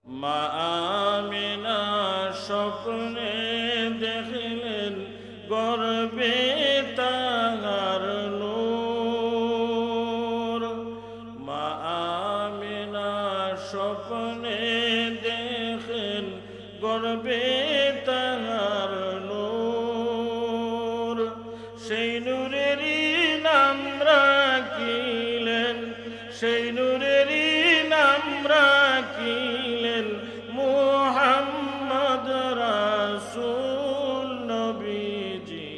মা আমিনা স্বপ্নে দেখলেন গর্বে তাহার নূর। মা আমিনা স্বপ্নে দেখেন গর্বে তাহার নূর। সেই নূরেরই নাম রাখিলেন, সেই নূরেরই নাম রাখিলেন মুহাম্মদ রাসূল নবীজি।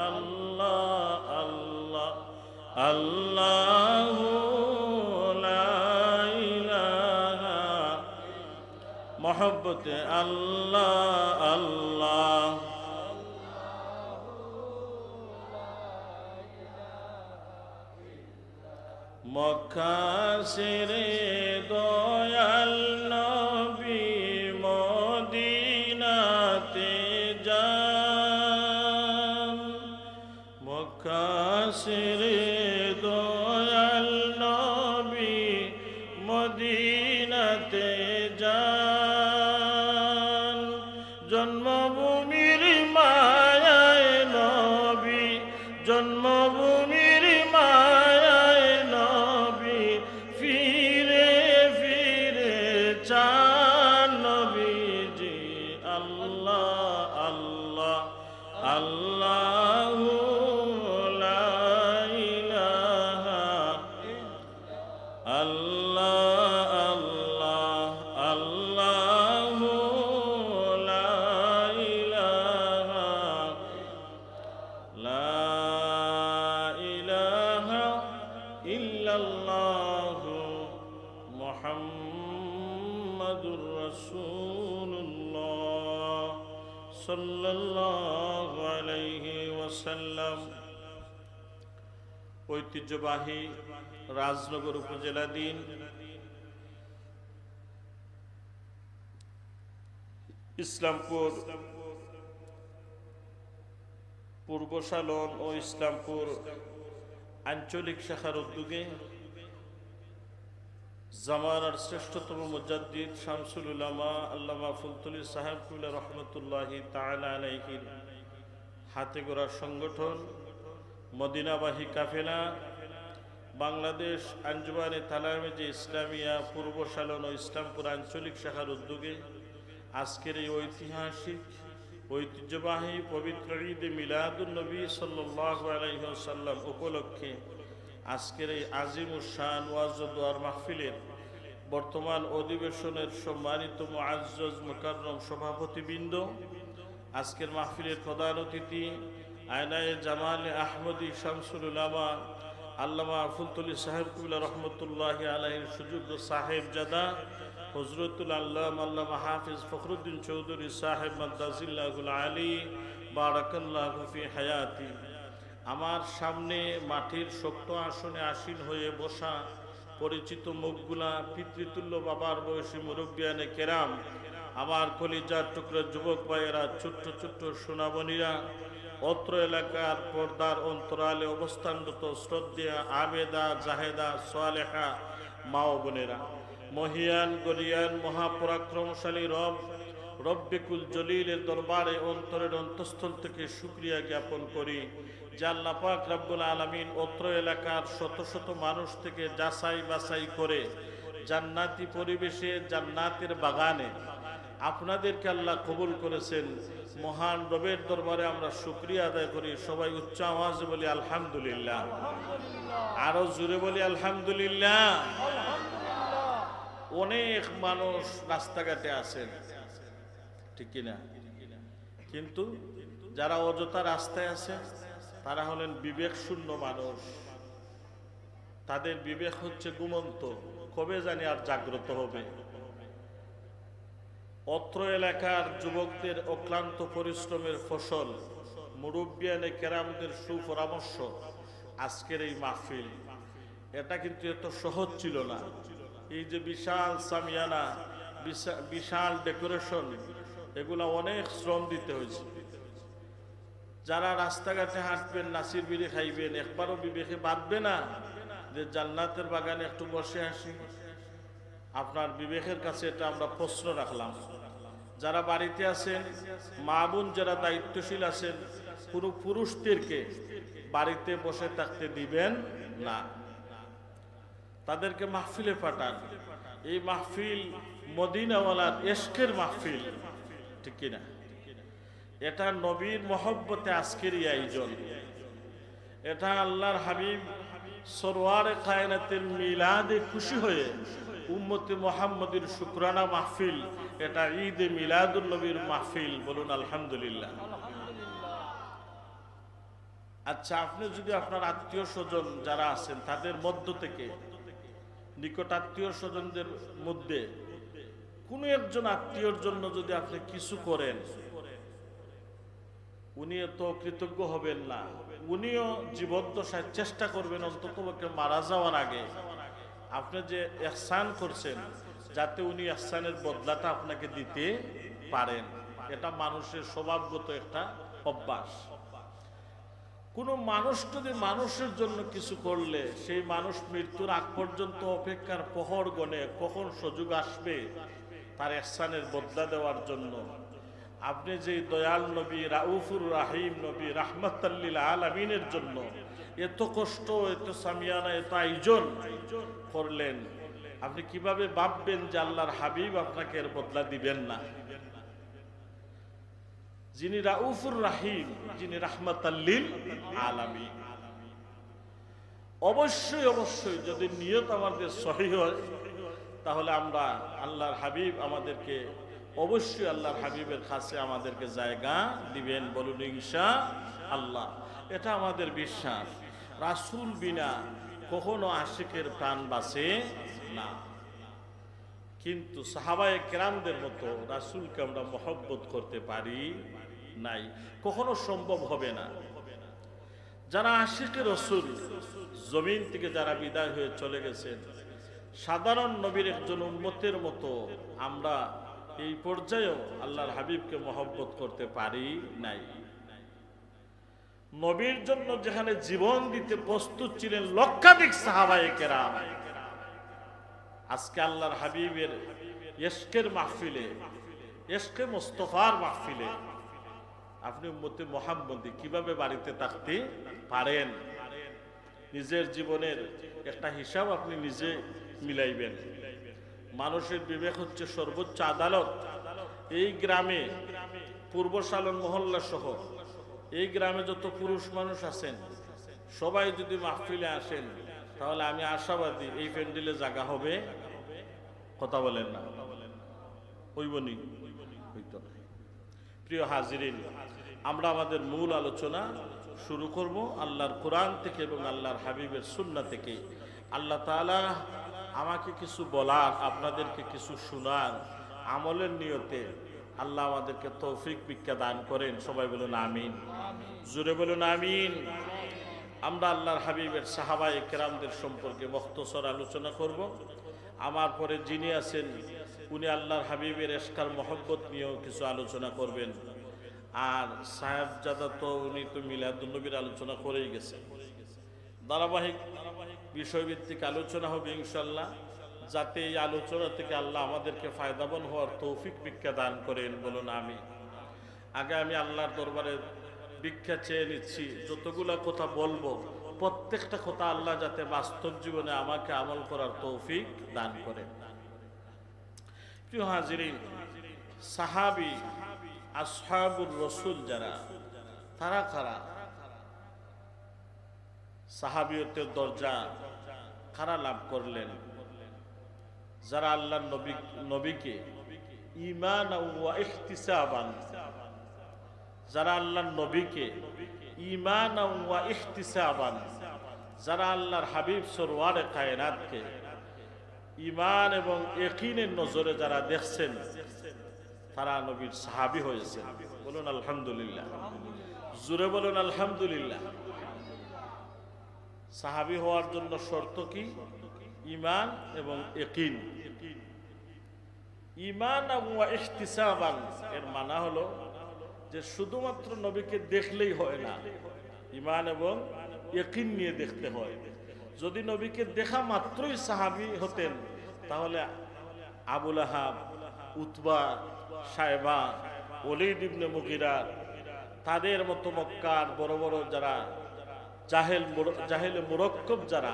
আল্লাহ আল্লাহ আল্লাহু লা ইলাহা, মহব্বতে আল্লাহ আল্লাহ। মক্কা ছেড়ে দয়াল নবী মদিনাতে যান। মক্কা ছেড়ে দয়াল নবী মদিনাতে যান। জন্মভূমির মায়ায় নবী, জন্মভূমির মায়ায় নবী ফিরে ফিরে চান নবীজি। আল্লাহ আল্লাহ আল্লাহু লা ইলাহা, আল্লাহ আল্লাহ আল্লাহু লা ইলাহা, লা ইলাহা ইল্লাল্লাহু মুহাম্মাদুর রাসূলুল্লাহ সাল্লাল্লাহু আলাইহি ওয়াসাল্লাম। ঐতিহ্যবাহী রাজনগর উপজেলাধীন ইসলামপুর পূর্ব সালন ও ইসলামপুর আঞ্চলিক শাখার উদ্যোগে জামানার শ্রেষ্ঠতম মুজাদ্দিদ শামসুল উলামা আল্লামা ফুলতুলি সাহেব কুল্লা রহমতুল্লাহি তাআলা আলাইহির হাতে গড়া সংগঠন মদিনাবাহী কাফেলা বাংলাদেশ আঞ্জুমানে তালামিজে ইসলামিয়া পূর্ব সালন ও ইসলামপুর আঞ্চলিক শাখার উদ্যোগে আজকের এই ঐতিহাসিক ঐতিহ্যবাহী পবিত্র ঈদে মিলাদুন নবী সাল্লাল্লাহু আলাইহি ওয়াসাল্লাম উপলক্ষে আজকের এই আজিমুশ শান ওয়াজ ও দোয়ার মাহফিলের বর্তমান অধিবেশনের সম্মানিত মুআজ্জাজ মুকাররম সভাপতিবৃন্দ, আজকের মাহফিলের প্রধান অতিথি আয়নায়ে জামালে আহমদী শামসুল উলামা আল্লামা ফুলতুলি সাহেব কুল্লা রহমতুল্লাহি আলাইহির সুযোগ্য সাহেবজাদা হযরতুল আল্লামা আল্লামা হাফিজ ফখরুদ্দিন চৌধুরী সাহেব মাদ্দাজিল্লাহুল আলী বারাকাল্লাহু ফি হায়াতি। আমার সামনে মাটির শক্ত আসনে আসীন হয়ে বসা পরিচিত মুখগুলা পিতৃতুল্য বাবার বয়সী মুরব্বিয়ানে কেরাম, আমার কলিজার টুকরো যুবক ভাইয়েরা, ছোট্ট ছোট্ট সোনামণিরা, অত্র এলাকার পর্দার অন্তরালে অবস্থানরত শ্রদ্ধেয়া আবেদা জাহেদা সালেহা মা ও বোনেরা, মহিয়ান গরিয়ান মহাপরাক্রমশালী রব্বিকুল জলিলের দরবারে অন্তরের অন্তঃস্থল থেকে শুকরিয়া জ্ঞাপন করি যে আল্লাহ পাক রব্বুল আলামিন অত্র এলাকার শত শত মানুষ থেকে যাচাই বাছাই করে জান্নাতি পরিবেশে জান্নাতের বাগানে আপনাদেরকে আল্লাহ কবুল করেছেন। মহান রবের দরবারে আমরা শুকরিয়া আদায় করি। সবাই উচ্চ আওয়াজে বলি আলহামদুলিল্লাহ, আরো জোরে বলি আলহামদুলিল্লাহ। অনেক মানুষ রাস্তাঘাটে আছেন, ঠিক কিনা? কিন্তু যারা অযথা রাস্তায় আছে তারা হলেন বিবেক শূন্য মানুষ। তাদের বিবেক হচ্ছে ঘুমন্ত, কবে জানি আর জাগ্রত হবে। অত্র এলাকার যুবকদের অক্লান্ত পরিশ্রমের ফসল, মুরব্বিয়ানে কেরামদের সুপরামর্শ, আজকের এই মাহফিল, এটা কিন্তু এত সহজ ছিল না। এই যে বিশাল সামিয়ানা, বিশাল ডেকোরেশন, এগুলা অনেক শ্রম দিতে হয়েছে। যারা রাস্তাঘাটে হাঁটবেন, নাসির বিড়ি খাইবেন, একবারও বিবেকে বাঁধবে না যে জান্নাতের বাগানে একটু বসে আসি, আপনার বিবেকের কাছে এটা আমরা প্রশ্ন রাখলাম। যারা বাড়িতে আছেন, মা বোন যারা দায়িত্বশীল আছেন, পুরো পুরুষদেরকে বাড়িতে বসে থাকতে দিবেন না, তাদেরকে মাহফিলে পাঠান। এই মাহফিল মদিনাওয়ালার ইশকের মাহফিল, ঠিক কিনা? এটা নবীর মহব্বতে আজকের এই আয়োজন। এটা আল্লাহর হাবিব সরওয়ারে কায়নাতের মিলাদে খুশি হয়ে উম্মতে মুহাম্মদের শুকরানা মাহফিল। এটা ঈদে মিলাদুন নবীর মাহফিল। বলুন আলহামদুলিল্লাহ। আচ্ছা, আপনি যদি আপনার আত্মীয় স্বজন যারা আছেন তাদের মধ্য থেকে, নিকট আত্মীয় স্বজনদের মধ্যে কোনো একজন আত্মীয়র জন্য যদি আপনি কিছু করেন, উনি তো কৃতজ্ঞ হবেন না, উনিও জীবদ্দশায় চেষ্টা করবেন অন্তত মারা যাওয়ার আগে আপনি যে ইহসান করছেন যাতে উনি ইহসানের বদলাটা আপনাকে দিতে পারেন। এটা মানুষের স্বভাবগত একটা অভ্যাস। কোন মানুষ যদি মানুষের জন্য কিছু করলে সেই মানুষ মৃত্যুর আগ পর্যন্ত অপেক্ষার প্রহর গণে কখন সুযোগ আসবে তার ইহসানের বদলা দেওয়ার জন্য। আপনি যে দয়াল নবী, রাউফুর রাহিম নবী, রাহমাতাল লিল আলামিনের জন্য এত কষ্ট, এত সামিয়ানা, এত আয়োজন করলেন, আপনি কিভাবে ভাববেন যে আল্লাহর হাবিব আপনাকে এর বদলা দিবেন না? যিনি রাউফুর রাহিম, যিনি রাহমাতাল লিল আলামিন, অবশ্যই অবশ্যই যদি নিয়ত আমাদের সহিহ হয় তাহলে আমরা আল্লাহর হাবিব আমাদেরকে অবশ্যই আল্লাহর হাবিবের কাছে আমাদেরকে জায়গা দিবেন। বলুন ইনশাআল্লাহ। এটা আমাদের বিশ্বাস। রাসূল বিনা কখনো আশিকের প্রাণ বাঁচে না। কিন্তু সাহাবায়ে কেরামদের মতো রাসূলকে আমরা মহব্বত করতে পারি নাই, কখনো সম্ভব হবে না। যারা আশিকে রাসূল, জমিন থেকে যারা বিদায় হয়ে চলে গেছেন, সাধারণ নবীর একজন উম্মতের মতো আমরা এই পর্যায়েও আল্লাহর হাবিবকে মহব্বত করতে পারি নাই। নবীর জন্য যেখানে জীবন দিতে প্রস্তুত ছিলেন লক্ষাধিক সাহাবায়ে কেরাম, আজকে আল্লাহর হাবিবের ইশকের মাহফিলে, ইশকে মুস্তাফার মাহফিলে আপনি উম্মতে মুহাম্মদী কিভাবে বাড়িতে থাকতে পারেন? নিজের জীবনের একটা হিসাব আপনি নিজে মিলাইবেন। মানুষের বিবেক হচ্ছে সর্বোচ্চ আদালত। এই গ্রামে, পূর্ব সালন মহল্লা সহ এই গ্রামে যত পুরুষ মানুষ আছেন সবাই যদি মাহফিলে আসেন তাহলে আমি আশাবাদী এই প্যান্ডেলে জায়গা হবে। কথা বলেন না? হইবনি? হইতো না। প্রিয় হাজিরিন, আমরা আমাদের মূল আলোচনা শুরু করব আল্লাহর কোরআন থেকে এবং আল্লাহর হাবিবের সুন্নাহ থেকে। আল্লাহ তাআলা আমাকে কিছু বলার, আপনাদেরকে কিছু শোনার, আমলের নিয়তে আল্লাহ আমাদেরকে তৌফিক ভিক্ষা দান করেন। সবাই বলুন আমিন। জোরে বলুন আমিন। আমরা আল্লাহর হাবিবের সাহাবায়ে কেরামদের সম্পর্কে মুখতসর আলোচনা করব। আমার পরে যিনি আছেন উনি আল্লাহর হাবিবের ইশকার মহব্বত নিয়েও কিছু আলোচনা করবেন। আর সাহেবজাদা তো উনি তো মিলাদুন নবীর আলোচনা করেই গেছেন। ধারাবাহিক বিষয়ভিত্তিক আলোচনা হবে ইনশাআল্লাহ, যাতে এই আলোচনা থেকে আল্লাহ আমাদেরকে ফায়দাবান হওয়ার তৌফিক ভিক্ষা দান করেন। বলুন আমি। আগে আমি আল্লাহর দরবারে ভিক্ষা চেয়ে নিচ্ছি, যতগুলা কথা বলবো প্রত্যেকটা কথা আল্লাহ যাতে বাস্তব জীবনে আমাকে আমল করার তৌফিক দান করেন। প্রিয় হাজিরিন, সাহাবী আসহাবুর রাসূল যারা, তারা কারা? সাহাবিয়তের দরজা কারা লাভ করলেন? যারা আল্লাহর নবীকে ঈমান ওয়া ইহতিসাবান, যারা আল্লাহর নবীকে ঈমান ওয়া ইহতিসাবান, যারা আল্লাহর হাবিব সরওয়ারে কায়নাতকে ঈমান এবং ইয়াকিনের নজরে যারা দেখছেন, তারা নবীর সাহাবী হয়েছেন। বলুন আলহামদুলিল্লাহ। জোরে বলুন আলহামদুলিল্লাহ। সাহাবী হওয়ার জন্য শর্ত কি? ঈমান এবং ইয়াকিন। ঈমান ওয়া ইহতিসাবান এর মানে হলো যে শুধুমাত্র নবীকে দেখলেই হয় না, ঈমান এবং ইয়াকিন নিয়ে দেখতে হয়। যদি নবীকে দেখা মাত্রই সাহাবী হতেন তাহলে আবুল আহাব, উতবা, সাইবা, ওলীদ ইবনে মুগীরা, তাদের মতো মক্কার বড় বড় যারা জাহেলে মুরক্কব, যারা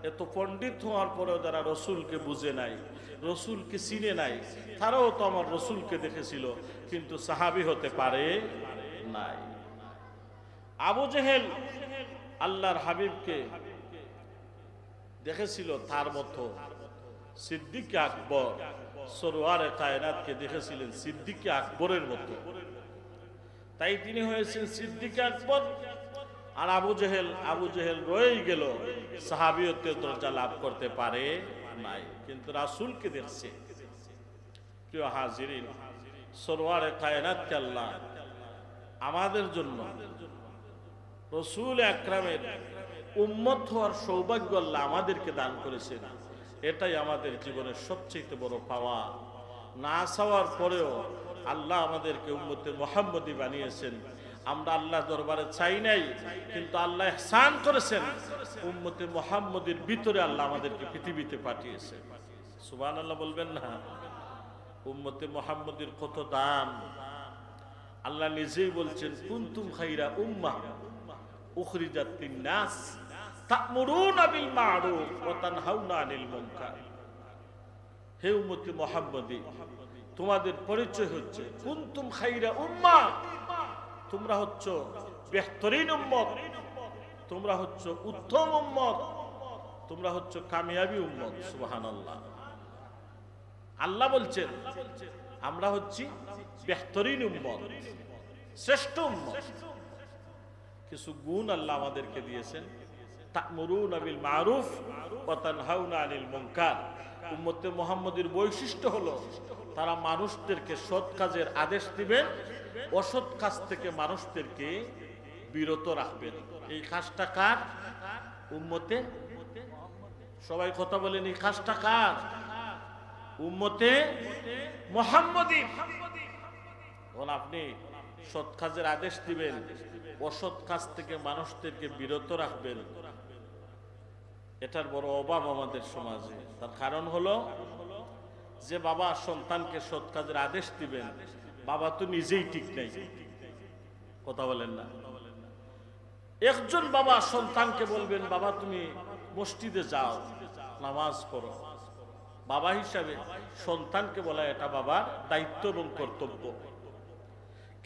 এত পণ্ডিত হওয়ার পরেও যারা রসুলকে বুঝে নাই, রসুলকে চিনে নাই, তারাও তো আমার রসুলকে দেখেছিল, কিন্তু সাহাবী হতে পারে নাই। আবু জেহেল আল্লাহর হাবিবকে দেখেছিল তার মতো, সিদ্দিক আকবর সরওয়ারে কায়নাতকে দেখেছিলেন সিদ্দিক আকবরের মতো, তাই তিনি হয়েছেন সিদ্দিক আকবর। আর আবু জেহেল রয়েই গেল, সাহাবিয়তের দরজা লাভ করতে পারে নাই, কিন্তু রাসূলকে দেখছে। প্রিয় হাজিরিন, সরওয়ারে কায়নাতকে আল্লাহ আমাদের জন্য রসুল আকরামের উম্মত হওয়ার সৌভাগ্য আল্লাহ আমাদেরকে দান করেছেন। এটাই আমাদের জীবনের সবচেয়ে বড় পাওয়া। না চাওয়ার পরেও আল্লাহ আমাদেরকে উম্মতে মুহাম্মদী বানিয়েছেন। আমরা আল্লাহ দরবারে চাই নাই, কিন্তু আল্লাহ ইহসান করেছেন, উম্মতে মুহাম্মদীর ভিতরে আল্লাহ আমাদেরকে পৃথিবীতে পাঠিয়েছেন। সুবহানাল্লাহ বলবেন না? উম্মতে মুহাম্মদীর কত দাম! আল্লাহ নিজেই বলছেন, কুনতুম খায়রা উম্মাহ উখরিজাত লিন-নাস তা'মুরুনা বিল মা'রুফ ওয়া তানহাউনা আনিল মুনকার। হে উম্মতে মুহাম্মদী, তোমাদের পরিচয় হচ্ছে কুনতুম খায়রা উম্মাহ, তোমরা হচ্ছো বেহতরিন উম্মত, তোমরা হচ্ছো উত্তম উম্মত, তোমরা হচ্ছো কামিয়াবি উম্মত। সুবহানাল্লাহ। আল্লাহ বলছেন আমরা হচ্ছি বেহতরিন উম্মত, শ্রেষ্ঠ উম্মত। কিছু গুণ আল্লাহ আমাদেরকে দিয়েছেন। তা'মুরুনা বিল মা'রুফ ওয়া তানহাউনা আনিল মুনকার। উম্মতে মুহাম্মদীর বৈশিষ্ট্য হলো তারা মানুষদেরকে সৎ কাজের আদেশ দিবেন, অসৎ কাজ থেকে মানুষদেরকে বিরত রাখবেন। এই কাজটা কার? উম্মতে। সবাই কথা বলেন, এই কাজটা কার? উম্মতে মুহাম্মদী। আপনি সৎ কাজের আদেশ দিবেন, অসৎ কাজ থেকে মানুষদেরকে বিরত রাখবেন। এটার বড় অভাব আমাদের সমাজে। তার কারণ হলো যে বাবা সন্তানকে সৎ কাজের আদেশ দিবেন, বাবা তো নিজেই ঠিক নাই। কথা বলেন না? একজন বাবা সন্তানকে বলবেন, বাবা তুমি মসজিদে যাও, নামাজ পড়ো। বাবা হিসাবে সন্তানকে বলা এটা বাবার দায়িত্ব এবং কর্তব্য।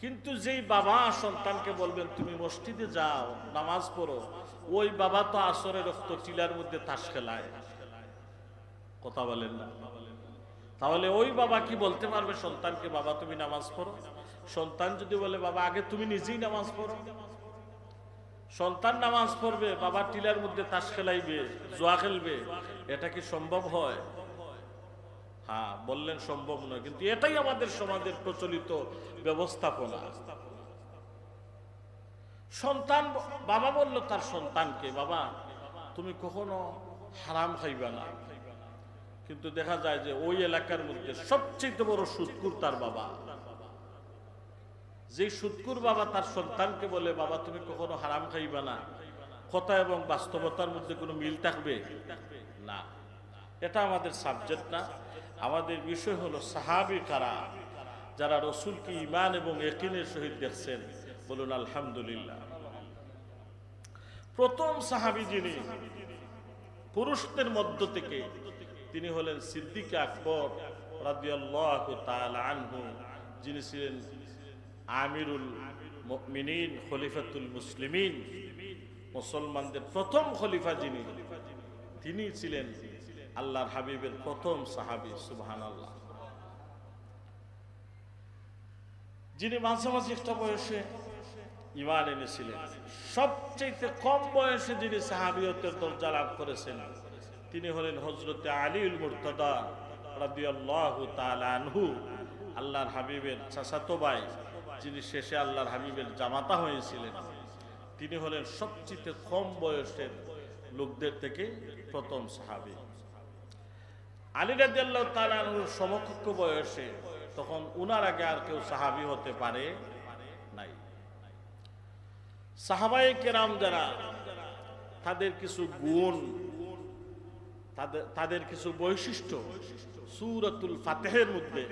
কিন্তু যেই বাবা সন্তানকে বলবেন তুমি মসজিদে যাও, নামাজ পড়ো, ওই বাবা তো আসরে রক্ত টিলার মধ্যে তাস খেলায়। কথা বলেন না? তাহলে ওই বাবা কি বলতে পারবে সন্তানকে বাবা তুমি নামাজ পড়ো? সন্তান যদি বলে বাবা আগে তুমি নিজেই নামাজ পড়ো, সন্তান নামাজ পড়বে, বাবা টিলার মধ্যে তাস খেলাইবে, জুয়া খেলবে, এটা কি সম্ভব হয়? হ্যাঁ, বললেন সম্ভব নয়, কিন্তু এটাই আমাদের সমাজের প্রচলিত ব্যবস্থাপনা। সন্তান, বাবা বলল তার সন্তানকে, বাবা তুমি কখনো হারাম খাইবা না, কিন্তু দেখা যায় যে ওই এলাকার মধ্যে সবচেয়ে বড় সুদকুর তার বাবা। যে সুদকুর বাবা তার সন্তানকে বলে বাবা তুমি কখনো হারাম খাইবা না, কথা এবং বাস্তবতার মধ্যে কোনো মিল থাকবে না। এটা আমাদের সাবজেক্ট না। আমাদের বিষয় হলো সাহাবী কারা, যারা রসুলকে ঈমান এবং ইয়াকিনের সহিত দেখছেন। বলুন আলহামদুলিল্লাহ। প্রথম সাহাবী যিনি পুরুষদের মধ্য থেকে, তিনি হলেন সিদ্দিক আকবর রাদিয়াল্লাহু তাআলা আনহু, যিনি ছিলেন আমিরুল মুমিনিন, খলিফাতুল মুসলিমিন, মুসলমানদের প্রথম খলিফা যিনি, তিনি ছিলেন আল্লাহর হাবিবের প্রথম সাহাবী। সুবহানাল্লাহ। যিনি মাঝামাঝি একটা বয়সে ঈমান এনেছিলেন। সবচেয়ে কম বয়সে যিনি সাহাবিয়তের দরজা লাভ করেছেন, তিনি হলেন হযরতে আলীউল মুরতাদা রাদিয়াল্লাহু তাআলা আনহু, আল্লাহর হাবিবের চাচাতো ভাই, যিনি শেষে আল্লাহর হাবিবের জামাতা হয়েছিলেন। তিনি হলেন সবচেয়ে কম বয়সের লোকদের থেকে প্রথম সাহাবী। আলী রাদিয়াল্লাহু তাআলা আনহুর সমকক্ষ বয়সে, তখন উনার আগে আর কেউ সাহাবী হতে পারে নাই। সাহাবায়ে কেরাম যারা, তাদের কিছু গুণ, তাদের কিছু বৈশিষ্ট্য সূরাতুল ফাতিহের মধ্যে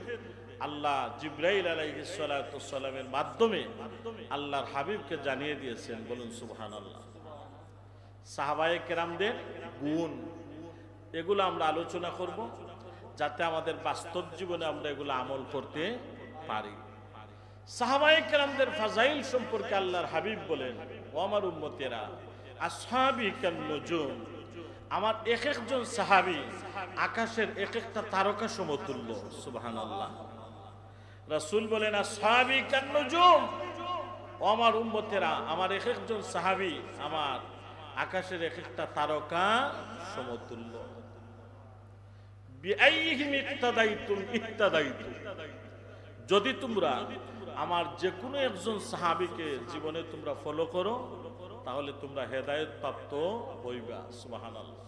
আল্লাহ জিবরাইল আলাইহিস সালাতু ওয়াস সালামের মাধ্যমে আল্লাহর হাবিবকে জানিয়ে দিয়েছেন। বলুন সুবহানাল্লাহ। সাহাবায়ে কেরামদের গুণ, এগুলো আমরা আলোচনা করব যাতে আমাদের বাস্তব জীবনে আমরা এগুলো আমল করতে পারি। সাহাবায়ে কেরামদের ফাজাইল সম্পর্কে আল্লাহর হাবিব বলেন, ও আমার উম্মতেরা, আসহাবি কান নুজুম, আমার এক একজন সাহাবী আকাশের এক একটা তারকা সমতুল্য। সুবহানাল্লাহ। রাসূল বলেন, আসহাবি কান নুজুম, ও আমার উম্মতেরা, আমার এক একজন সাহাবী আমার আকাশের এক একটা তারকা সমতুল্য। বিআইহিম ইক্তাদাইতুম ইহতাদাইতুম, যদি তোমরা আমার যে কোনো একজন সাহাবীকে জীবনে তোমরা ফলো করো তাহলে তোমরা হেদায়েত প্রাপ্ত হইবা। সুবহানাল্লাহ।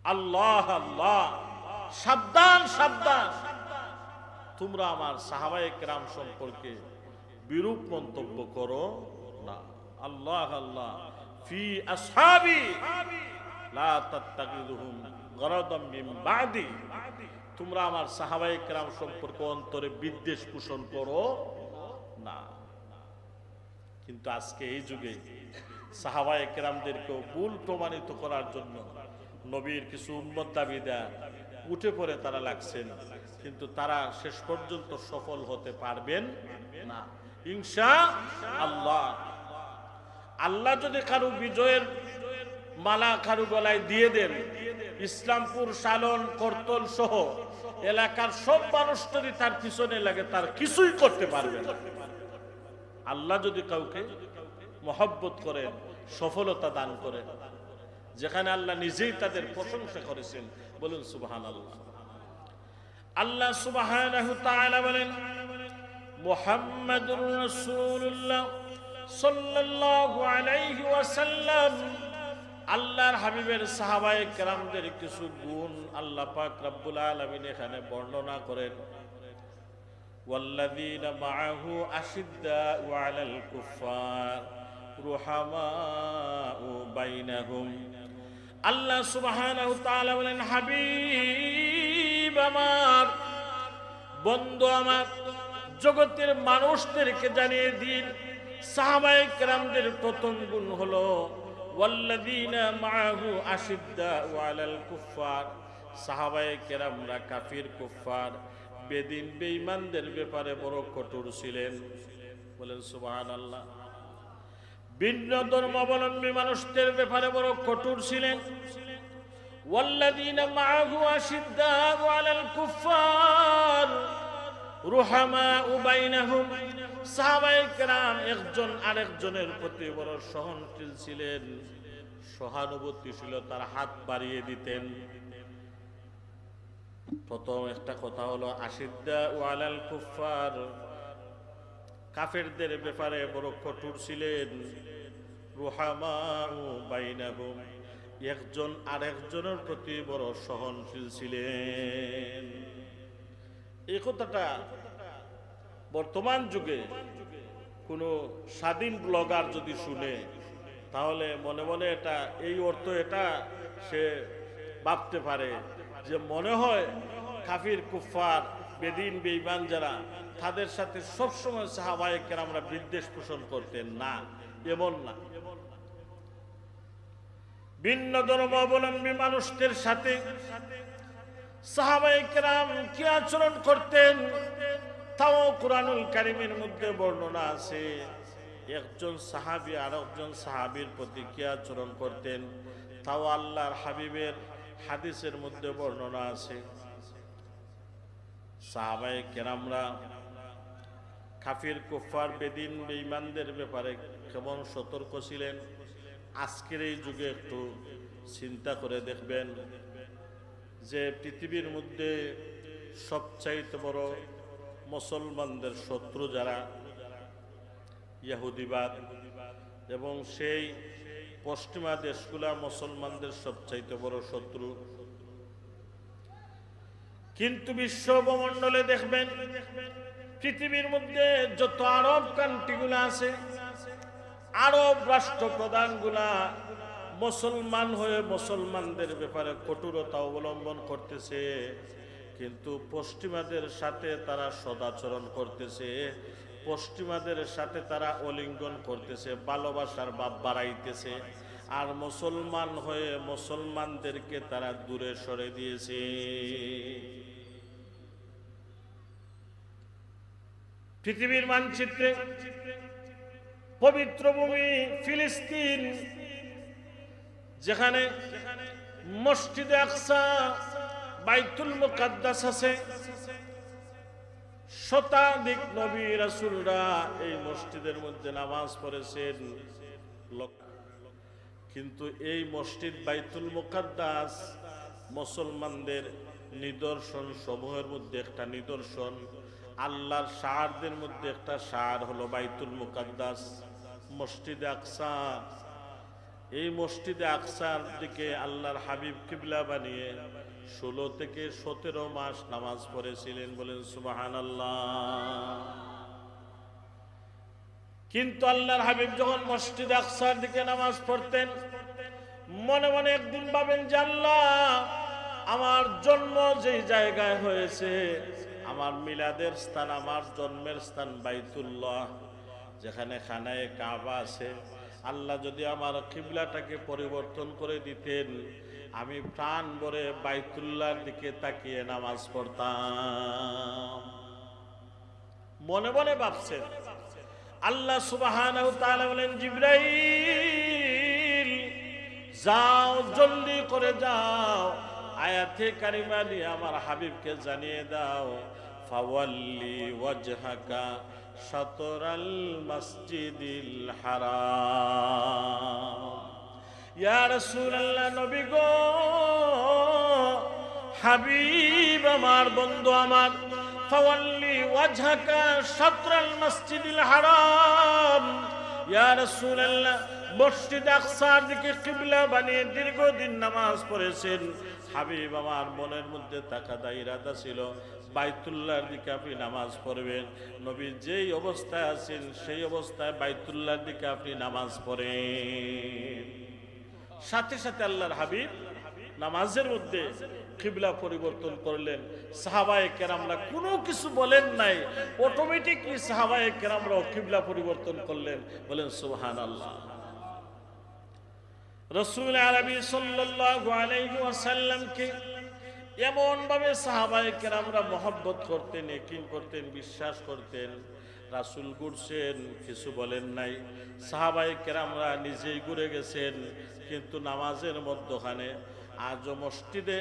আল্লাহ আল্লাহ, সাবধান সাবধান, তোমরা আমার সাহাবায়ে কেরাম সম্পর্কে বিরূপ মন্তব্য করো না। আল্লাহ আল্লাহ, ফি আসহাবি লা তাত্তাকিযুহুম গরাদাম মিন বাদি, তোমরা আমার সাহাবায়ে কেরাম সম্পর্কে অন্তরে বিদ্বেষ পোষণ করো না। কিন্তু আজকে এই যুগে সাহাবায়ে কেরামদেরকে ভুল প্রমাণিত করার জন্য নবীর কিছু উম্মত দাবিদার উঠে পড়ে তারা লাগছেন, কিন্তু তারা শেষ পর্যন্ত সফল হতে পারবেন না ইনশাআল্লাহ। আল্লাহ যদি কারো বিজয়ের মালা কারো গলায় দিয়ে দেন, ইসলামপুর, শালন, করতল সহ এলাকার সব মানুষ যদি তার পিছনে লাগে, তার কিছুই করতে পারবে না। আল্লাহ যদি কাউকে মহব্বত করেন, সফলতা দান করেন, যেখানে আল্লাহ নিজেই তাদের প্রশংসা করেছেন। বলুন সুবহানাল্লাহ। আল্লাহ সুবহানাহু তাআলা বলেন, মুহাম্মাদুর রাসূলুল্লাহ সাল্লাল্লাহু আলাইহি ওয়াসাল্লাম, আল্লাহর হাবিবের সাহাবায়ে কেরামদের কিছু গুণ আল্লাহ পাক রব্বুল আলামিন এখানে বর্ণনা করেন। ওয়াল্লাযীনা মাআহু আশিদ্দাউ আলাল কুফফার রুহামাউ বাইনাহুম। আল্লাহ সুবহানাহু তাআলা বলেন, হাবিব আমার, বন্ধু আমার, জগতের মানুষদেরকে জানিয়ে দিন সাহাবায়ে কেরামদের প্রথম গুণ হলো ওয়াল্লাযীনা মাআহু আশিদ্দাউ আলাল কুফফার, সাহাবায়ে কেরামরা কাফির, কুফফার, বেদিন, বেঈমানদের ব্যাপারে বড় কঠোর ছিলেন। বলেন সুবহানাল্লাহ। ভিন্ন ধর্মাবলম্বী মানুষদের ব্যাপারে বড় কঠোর ছিলেন। ওয়াল্লাযীনা মাআহু আশিদ্দাউ আলাল কুফফার রুহামাউ বাইনাহুম, সাহাবায়ে কেরাম একজন আরেকজনের প্রতি বড় সহনশীল ছিলেন, সহানুভূতিশীলতার হাত বাড়িয়ে দিতেন। প্রথম একটা কথা হলো আশিদ্দাউ আলাল কুফফার, কাফেরদের ব্যাপারে বড় কঠোর ছিলেন। রুহামাউ বাইনাহুম, একজন আরেকজনের প্রতি বড় সহনশীল ছিলেন। এই কথাটা বর্তমান যুগে কোনো স্বাধীন ব্লগার যদি শুনে, তাহলে মনে মনে এটা এই অর্থ এটা সে ভাবতে পারে যে মনে হয় কাফির, কুফফার, বেদিন, বেঈমান যারা, তাদের সাথে সবসময় সাহাবায়ে কেরামরা বিদ্বেষ পোষণ করতেন। না, এমন না। ভিন্ন ধর্মাবলম্বী মানুষদের সাথে সাহাবায়ে কেরাম কি আচরণ করতেন তাও কুরআনুল কারীমের মধ্যে বর্ণনা আছে। একজন সাহাবী আরেকজন সাহাবীর প্রতি কি আচরণ করতেন তাও আল্লাহর হাবিবের হাদিসের মধ্যে বর্ণনা আছে। সাহাবায়ে কেরামরা কাফির, কুফফার, বেদিন, বেঈমানদের ব্যাপারে কেমন সতর্ক ছিলেন, আজকের এই যুগে একটু চিন্তা করে দেখবেন যে পৃথিবীর মধ্যে সবচাইতে বড় মুসলমানদের শত্রু যারা, ইহুদিবাদ, এবং সেই পশ্চিমা দেশগুলা মুসলমানদের সবচাইতে বড় শত্রু। কিন্তু বিশ্ব ভূমণ্ডলে দেখবেন পৃথিবীর মধ্যে যত আরব কান্ট্রিগুলো আছে, আরব রাষ্ট্রপ্রধানগুলা মুসলমান হয়ে মুসলমানদের ব্যাপারে কঠোরতা অবলম্বন করতেছে, কিন্তু পশ্চিমাদের সাথে তারা সদাচরণ করতেছে, পশ্চিমাদের সাথে তারা অলিঙ্গন করতেছে, ভালোবাসার ভাব বাড়াইতেছে, আর মুসলমান হয়ে মুসলমানদেরকে তারা দূরে সরে দিয়েছে। পৃথিবীর মানচিত্রে পবিত্র ভূমি ফিলিস্তিন, যেখানে মসজিদে আকসা বাইতুল মুকাদ্দাস আছে, শতাধিক নবী রাসূলরা এই মসজিদের মধ্যে নামাজ পড়েছেন, কিন্তু এই মসজিদ বাইতুল মুকাদ্দাস মুসলমানদের নিদর্শন সমূহের মধ্যে একটা নিদর্শন। আল্লাহর শাহরদের মধ্যে একটা শাহর হলো বাইতুল মুকাদ্দাস, মসজিদে আকসা। এই মসজিদে আকসার দিকে আল্লাহর হাবিব কিবলা বানিয়ে 16 থেকে 17 মাস নামাজ পড়েছিলেন, বলেন সুবহানাল্লাহ। কিন্তু আল্লাহর হাবিব যখন মসজিদে আকসার দিকে নামাজ পড়তেন, মনে মনে একদিন ভাবেন যে আল্লাহ, আমার জন্ম যেই জায়গায় হয়েছে, আমার মিলাদের স্থান, আমার জন্মের স্থান বাইতুল্লাহ, যেখানে খানায়ে কাবা আছে, আল্লাহ যদি আমার কিবলাটাকে পরিবর্তন করে দিতেন, আমি প্রাণ ভরে বাইতুল্লাহর দিকে তাকিয়ে নামাজ পড়তাম। মনে মনে ভাবছেন। আল্লাহ সুবহানাহু ওয়া তাআলা বলেন, জিবরাইল যাও, জলদি করে যাও, আয়াতে কারিমা নিয়ে আমার হাবিবকে জানিয়ে দাও, ফাওয়াল্লি ওয়াজহাকা শাতরাল মসজিদিল হারাম। ইয়া রাসূলুল্লাহ, নবী গো, হাবিব আমার, বন্ধু আমার, ফাওয়াল্লি ওয়াজহাকা শাতরাল মসজিদিল হারাম। ইয়া রাসূলুল্লাহ, মসজিদ আকসার দিকে কিবলা বানিয়ে দীর্ঘদিন নামাজ পড়েছেন। হাবিব আমার মনের মধ্যে তাকাদা ইরাদা ছিল, বাইতুল্লাহর দিকে আপনি নামাজ পড়বেন। নবী যেই অবস্থায় আছেন সেই অবস্থায় বাইতুল্লাহর দিকে আপনি নামাজ পড়েন। সাথে সাথে আল্লাহর হাবিব নামাজের মধ্যে কিবলা পরিবর্তন করলেন। সাহাবায়ে কেরামরা কোনো কিছু বলেন নাই, অটোমেটিকলি সাহাবায়ে কেরামরা কিবলা পরিবর্তন করলেন, বলেন সুবহানাল্লাহ। রাসূল আরবি সাল্লাল্লাহু আলাইহি ওয়াসাল্লামকে এমন ভাবে সাহাবায়ে কেরামরা মহব্বত করতেন, ইয়াকিন করতেন, বিশ্বাস করতেন। রাসূল ঘুরছেন, কিছু বলেন নাই। সাহাবায়ে কেরামরা নিজেই ঘুরে গেছেন, কিন্তু নামাজের মধ্যখানে আজও মসজিদে,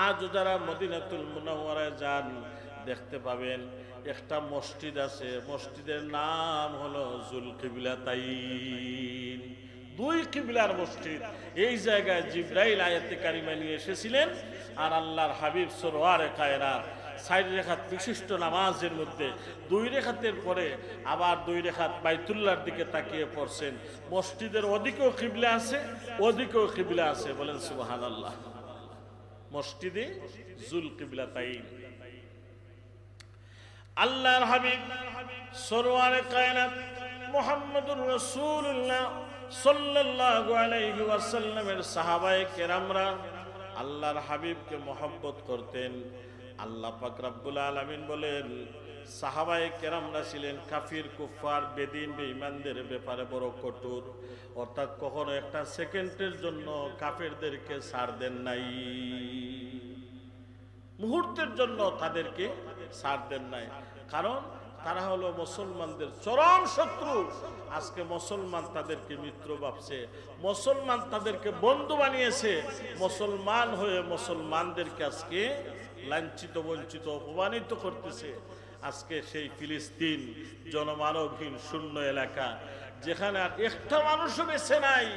আজও যারা মদিনাতুল মুনাওয়ারায় যান, দেখতে পাবেন একটা মসজিদ আছে, মসজিদের নাম হলো যুলকিবলাতাইন, দুই কিবলার মসজিদ। এই জায়গায় জিবরাইল আয়াতে কারিমা নিয়ে এসেছিলেন, আর আল্লাহর হাবিব সরওয়ারে কায়নাত 4 রাকাত বিশিষ্ট নামাজের মধ্যে 2 রাকাতের পরে আবার 2 রাকাত বাইতুল্লাহর দিকে তাকিয়ে পড়ছেন। মসজিদের ওদিকেও কিবলা আছে, ওদিকেও কিবলা আছে, বলেন সুবহানাল্লাহ। মসজিদে যুলকিবলাতাইন। আল্লাহর হাবিব সরওয়ারে কায়নাত মুহাম্মদুর রাসূলুল্লাহ সাল্লাল্লাহু আলাইহি ওয়াসাল্লামের সাহাবায়ে কেরামরা আল্লাহর হাবিবকে মহব্বত করতেন। আল্লাহ পাক রব্বুল আলামিন বলেন, সাহাবায়ে কেরামরা ছিলেন কাফির, কুফার, বেদিন, বেঈমানদের ব্যাপারে বড় কঠোর, অর্থাৎ কখনো একটা সেকেন্ডের জন্য কাফেরদেরকে ছাড় দেন নাই, মুহূর্তের জন্য তাদেরকে ছাড় দেন নাই। কারণ তারা হলো মুসলমানদের চরম শত্রু। আজকে মুসলমান তাদেরকে মিত্র ভাবছে, মুসলমান তাদেরকে বন্ধু বানিয়েছে। মুসলমান হয়ে মুসলমানদেরকে আজকে লাঞ্ছিত, বঞ্চিত, অপমানিত করতেছে। আজকে সেই ফিলিস্তিন জনমানবহীন শূন্য এলাকা, যেখানে আর একটা মানুষও বেঁচে নাই,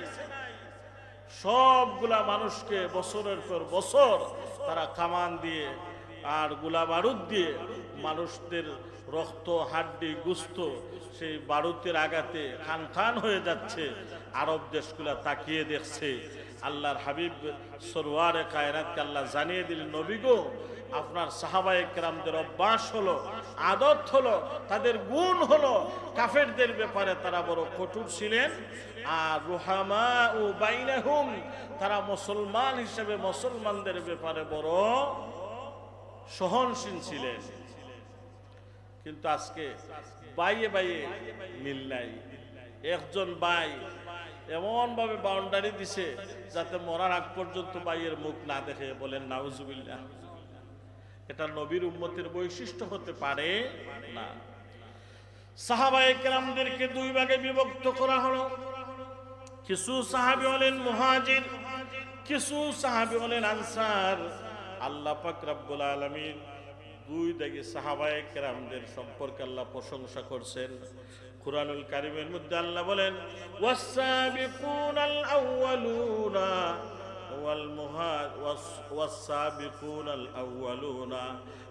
সবগুলা মানুষকে বছরের পর বছর তারা কামান দিয়ে আর গোলা বারুদ দিয়ে মানুষদের রক্ত, হাড্ডি, গুস্ত সেই বারুদের আঘাতে খান খান হয়ে যাচ্ছে। আরব দেশগুলা তাকিয়ে দেখছে। আল্লাহর হাবিব সরওয়ারে কায়নাতকে আল্লাহ জানিয়ে দিলেন, নবী গো, আপনার সাহাবায়ে কেরামদের অভ্যাস হলো, আদত হলো, তাদের গুণ হলো কাফেরদের ব্যাপারে তারা বড় কঠোর ছিলেন, আর রুহামা ও বাইনাহুম তারা মুসলমান হিসেবে মুসলমানদের ব্যাপারে বড় সহনশীল ছিলেন। কিন্তু আজকে বাইয়ে বাইয়ে মিল নাই। একজন ভাই এমন ভাবে বাউন্ডারি দিছে যাতে মরার আগ পর্যন্ত ভাইয়ের মুখ না দেখে, বলেন নাউজুবিল্লাহ। এটা নবীর উম্মতের বৈশিষ্ট্য হতে পারে না। সাহাবায়ে কেরামদেরকে দুই ভাগে বিভক্ত করা হলো। কিছু সাহাবী হলেন মুহাজির, কিছু সাহাবী হলেন আনসার। আল্লাহ পাক রব্বুল আলামিন দুই দাগে সাহাবায়ে কেরামদের সম্পর্কে আল্লাহ প্রশংসা করছেন। কুরআনুল কারীমের মধ্যে আল্লাহ বলেন, ওয়াস-সাবিকুনাল আউয়ালুনা ওয়াস-সাবিকুনাল আউয়ালুনা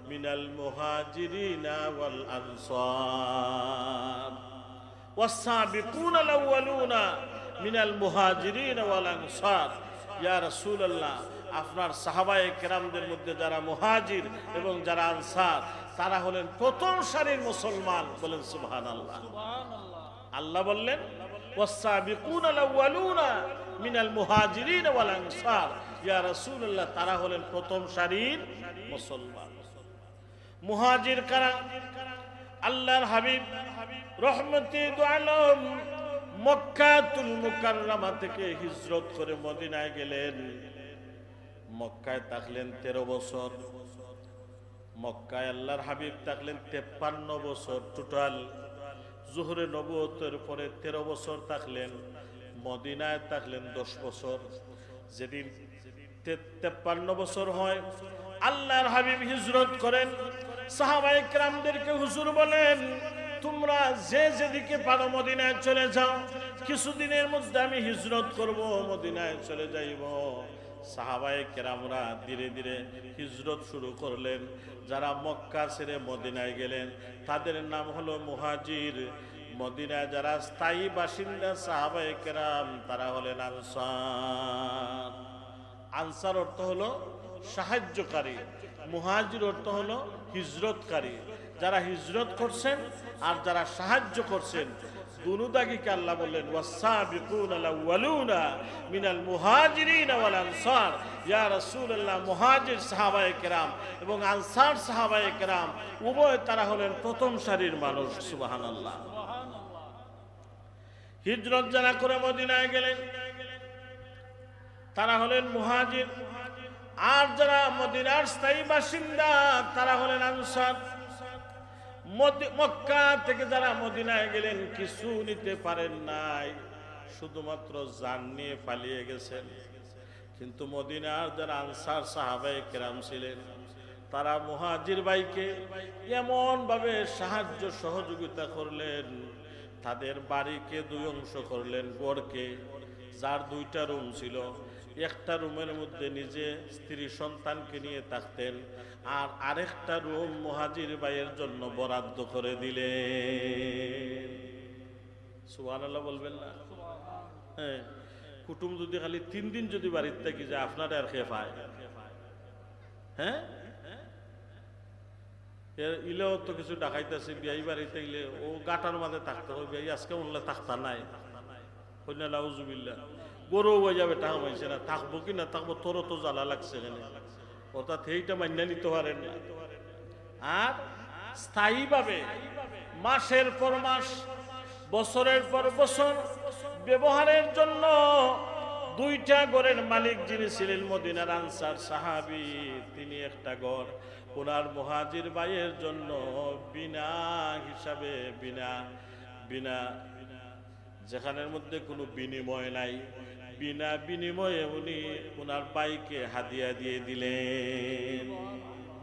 মিনাল মুহাজিরিনা ওয়াল আনসার। ওয়াস-সাবিকুনাল আউয়ালুনা মিনাল মুহাজিরিনা ওয়াল আনসার। ইয়া রাসূলুল্লাহ, আপনার সাহাবায়ে কেরামদের মধ্যে যারা মুহাজির এবং যারা আনসার তারা হলেন প্রথম সারির মুসলমান। বলেন সুবহানাল্লাহ। আল্লাহ বললেন ওয়াস-সাবিকুনাল আউয়ালুনা মিনাল মুহাজিরিন ওয়াল আনসার। ইয়া রাসূলুল্লাহ, তারা হলেন প্রথম সারির মুসলমান। মুহাজির কারা? আল্লাহর হাবিব রহমতুল আলম মক্কাতুল মুকাররমা থেকে হিজরত করে মদিনায় গেলেন। মক্কায় থাকলেন 13 বছর। মক্কায় আল্লাহর হাবিব থাকলেন 53 বছর টোটাল। জোহরে নবুয়তের পরে 13 বছর থাকলেন। মদিনায় থাকলেন 10 বছর। যেদিন 53 বছর হয় আল্লাহর হাবিব হিজরত করেন। সাহাবায়ে কেরামদেরকে হুজুর বলেন, তোমরা যে যেদিকে পারো মদিনায় চলে যাও, কিছুদিনের মধ্যে আমি হিজরত করব, মদিনায় চলে যাইব। সাহাবায়ে কেরামরা ধীরে ধীরে হিজরত শুরু করলেন। যারা মক্কা ছেড়ে মদিনায় গেলেন তাদের নাম হলো মুহাজির। মদিনায় যারা স্থায়ী বাসিন্দা সাহাবায়ে কেরাম তারা হলেন আনসার। আনসার অর্থ হলো সাহায্যকারী, মুহাজির অর্থ হলো হিজরতকারী। যারা হিজরত করছেন আর যারা সাহায্য করছেন দুনুদাগিকে আল্লাহ বললেন ওয়াস-সাবিকুনাল আউয়ালুনা মিনাল মুহাজিরিন ওয়াল আনসার। ইয়া রাসূলুল্লাহ, মুহাজির সাহাবায়ে কেরাম এবং আনসার সাহাবায়ে কেরাম উভয় তারা হলেন প্রথম সারির মানুষ। সুবহানাল্লাহ। হিজরত যারা করে মদিনায় গেলেন তারা হলেন মুহাজির, আর যারা মদিনার স্থায়ী বাসিন্দা তারা হলেন আনসার। মক্কা থেকে যারা মদিনায় গেলেন কিছু নিতে পারেন নাই, শুধুমাত্র জান নিয়ে পালিয়ে গেছেন। কিন্তু মদিনার যারা আনসার সাহাবায়ে কেরাম ছিলেন তারা মুহাজির ভাইকে এমন ভাবে সাহায্য সহযোগিতা করলেন, তাদের বাড়িকে দুই অংশ করলেন। গড়কে, যার 2টা রুম ছিল, একটা রুমের মধ্যে নিজে স্ত্রী সন্তানকে নিয়ে থাকতেন, আর আরেকটা রুম মুহাজির ভাইয়ের জন্য বরাদ্দ করে দিলেন। সুবহানাল্লাহ বলবেন না? হ্যাঁ, কুটুম যদি খালি 3 দিন যদি বাড়িতে থাকি যায় আপনারা আর খেয়ে পায়। হ্যাঁ, ইলেও তো কিছু ডাকাইতেছে বিয়াই বাড়িতে ইলে ও গাটার মাঝে থাকতে হবে। বিয়াই আজকে উনলে থাকতা নাই, নাউজুবিল্লাহ। গরু হয়ে যাবে, টাকা পাইছে না, থাকবো কি না থাকবো, তোরও তো জ্বালা লাগছে এখানে, অর্থাৎ এইটা মান্য নিতে পারেন না। আর স্থায়ীভাবে মাসের পর মাস, বছরের পর বছর ব্যবহারের জন্য 2টা ঘরের মালিক যিনি ছিলেন মদিনার আনসার সাহাবী, তিনি একটা ঘর ওনার মুহাজির ভাইয়ের জন্য বিনা হিসাবে, বিনা যেখানের মধ্যে কোনো বিনিময় নাই, বিনা বিনিময়ে উনি ওনার ভাইকে হাদিয়া দিয়ে দিলেন,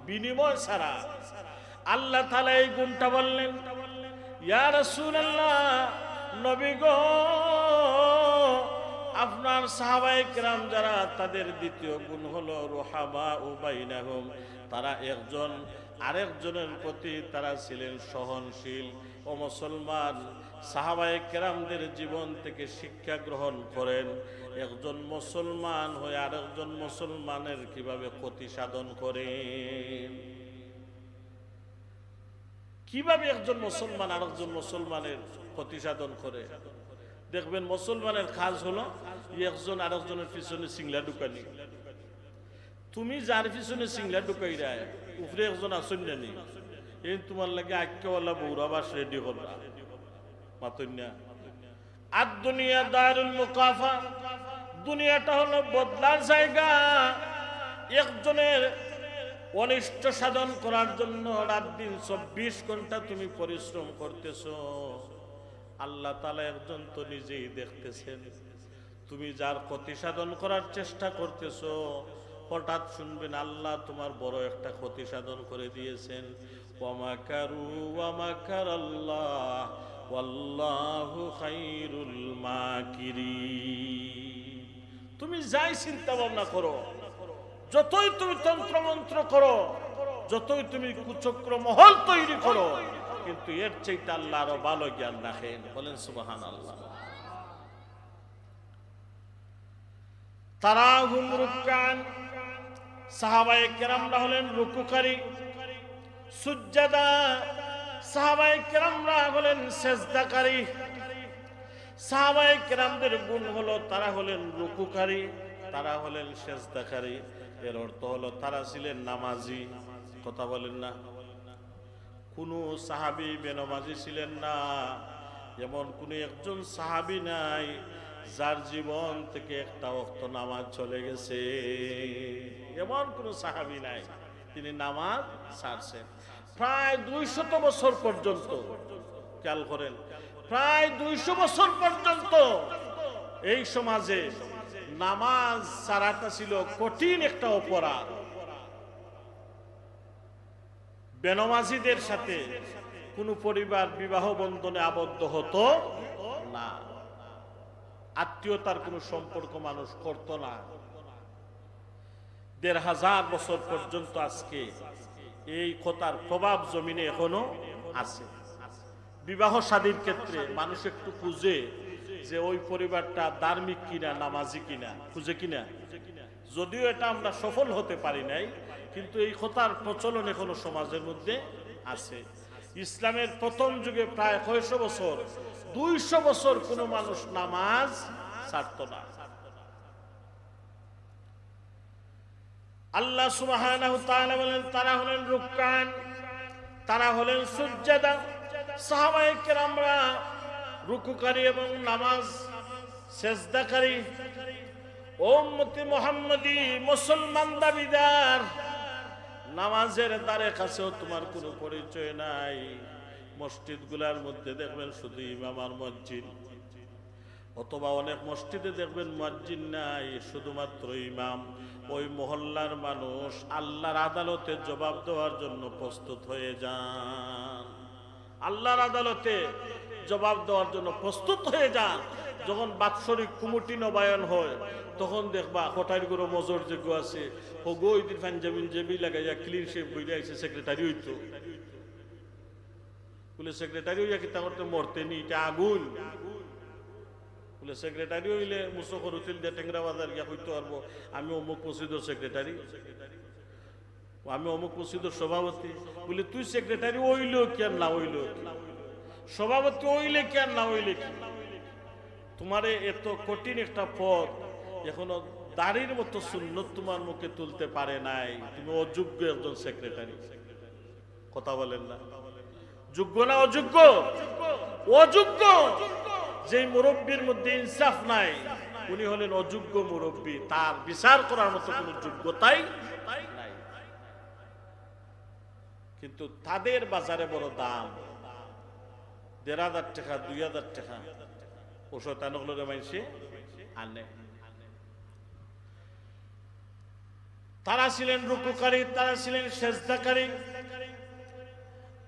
বিনিময় ছাড়া। আল্লাহ তাআলা এই গুণটা বললেন, ইয়া রাসূলুল্লাহ, নবী গো, আপনার সাহাবায়ে কেরাম যারা তাদের দ্বিতীয় গুণ হলো রুহামা ও বাইনাহুম, তারা একজন আরেকজনের প্রতি তারা ছিলেন সহনশীল। ও মুসলমান, সাহাবায়ে কেরামদের জীবন থেকে শিক্ষা গ্রহণ করেন, একজন মুসলমান হয়ে আরেকজন মুসলমানের কিভাবে ক্ষতি সাধন করেন, কিভাবে একজন মুসলমান আরেকজন মুসলমানের ক্ষতি সাধন করে। দেখবেন মুসলমানের কাজ হলো একজন আরেকজনের পিছনে সিংলা ঢুকানি। তুমি যার পিছনে সিংলা ঢুকাই রায় উপরে একজন আসন জানি, এই তোমার লাগে আক্কাওয়ালা বৌরা বাস রেডি করবা মাতন্যা। আর দুনিয়া দারুল মুকাফা, দুনিয়াটা হলো বদলার জায়গা। একজনের অনিষ্ট সাধন করার জন্য রাত দিন 24 ঘন্টা তুমি পরিশ্রম করতেছো, আল্লাহ তাআলা একজন তো নিজেই দেখতেছেন। তুমি যার ক্ষতি সাধন করার চেষ্টা করতেছো, হঠাৎ শুনবেন আল্লাহ তোমার বড় একটা ক্ষতি সাধন করে দিয়েছেন। ওয়ামাকারু ওয়ামাকারাল্লাহ ওয়াল্লাহু খায়রুল মাকিরিন। তুমি যাই চিন্তা ভাবনা করো, যতই তুমি তন্ত্রমন্ত্র করো, যতই তুমি কুচক্র মহল তৈরি করো, কিন্তু এর চাইতে আল্লাহ আরো ভালো জ্ঞান রাখেন। বলেন সুবহানাল্লাহ। তারাহুম রুকআন, সাহাবায়ে কেরামরা হলেন রুকুকারী। সুজদা, সাহাবায়ে কেরামরা হলেন সেজদাকারী। সাহাবায়ে কেরামদের গুণ হলো তারা হলেন রুকুকারী, তারা হলেন সেজদাকারী। এর অর্থ হলো তারা ছিলেন নামাজি। কথা বলেন না? কোন সাহাবী বেনামাজি ছিলেন না। এমন কোন একজন সাহাবী নাই যার জীবন থেকে একটা ওয়াক্ত নামাজ চলে গেছে, এমন কোন সাহাবী নাই তিনি নামাজ ছাড়ছেন। প্রায় 200 বছর পর্যন্ত, খেয়াল করেন, প্রায় 200 বছর পর্যন্ত এই সমাজে নামাজ ছাড়াটা ছিল কঠিন একটা অপরাধ। বেনামাজিদের সাথে কোন পরিবার বিবাহ বন্ধনে আবদ্ধ হতো না, আত্মীয়তার কোনো সম্পর্ক মানুষ করত না। 1500 বছর পর্যন্ত আজকে এই কথার প্রভাব জমিনে এখনো আছে। বিবাহ শাদীর ক্ষেত্রে মানুষ একটু খুঁজে যে ওই পরিবারটা ধার্মিক কিনা, নামাজি কিনা, খুঁজে কিনা। যদিও এটা আমরা সফল হতে পারি নাই, কিন্তু এই কথার প্রচলন এখনো সমাজের মধ্যে আছে। ইসলামের প্রথম যুগে প্রায় 600 বছর, 200 বছর কোনো মানুষ নামাজ ছাড়ত না। আল্লাহ সুবহানাহু ওয়া তাআলা বলেন তারা হলেন রুকআন, তারা হলেন সুজদা। সাহাবায়ে কেরামরা রুকুকারী এবং নামাজ সেজদাকারী। উম্মতে মুহাম্মাদি মুসলমান দাবিদার, নামাজের দ্বারে কাছেও তোমার কোনো পরিচয় নাই। মসজিদগুলোর মধ্যে দেখবেন শুধু ইমাম আর মুয়াজ্জিন, অথবা অনেক মসজিদে দেখবেন মুয়াজ্জিন নাই, শুধুমাত্র ইমাম। ওই মহল্লার মানুষ আল্লাহর আদালতে জবাব দেওয়ার জন্য প্রস্তুত হয়ে যান। আল্লাহর আদালতে জবাব দেওয়ার জন্য প্রস্তুত হয়ে যান। যখন বাৎসরিক কমিটি নবায়ন হয়, তখন দেখবা কোটার গুলো মজুর যোগ্য আছে, ও গইদিন পাঞ্জাবিন জেবি লাগাইয়া ক্লিন শেপ বইলে আইছে সেক্রেটারি হইতো। বলে সেক্রেটারি হইয়া কি তাহলে মরতে নি, এটা আগুন। বলে সেক্রেটারি হইলে মুসফর উতিল দিয়ে টেংরা বাজার গিয়া হইতে পারবো আমি অমুক মসজিদের সেক্রেটারি, আমি অমুক মসজিদের সভাপতি। বলে তুই সেক্রেটারি হইল কি আর না হইল, সভাপতি হইলে কি আর না হইলে কি, তোমারে এত কঠিন একটা পদ এখনো দাড়ির মতো সুন্নত তোমার মুখে তুলতে পারে নাই, তুমি অযোগ্য একজন সেক্রেটারি। কথা বলেন না? যোগ্য না অযোগ্য? অযোগ্য। যে মুরব্বীর মধ্যে ইনসাফ নাই উনি হলেন অযোগ্য মুরব্বী, তার বিচার করার মতো কোনো যোগ্যতাই নাই। কিন্তু তাদের বাজারে বড় দাম, 1500 টাকা 2000 টাকা ও শয়তানগুলোরে মাইছে আনে। তারা ছিলেন রুকুকারী, তারা ছিলেন সেজদাকারী।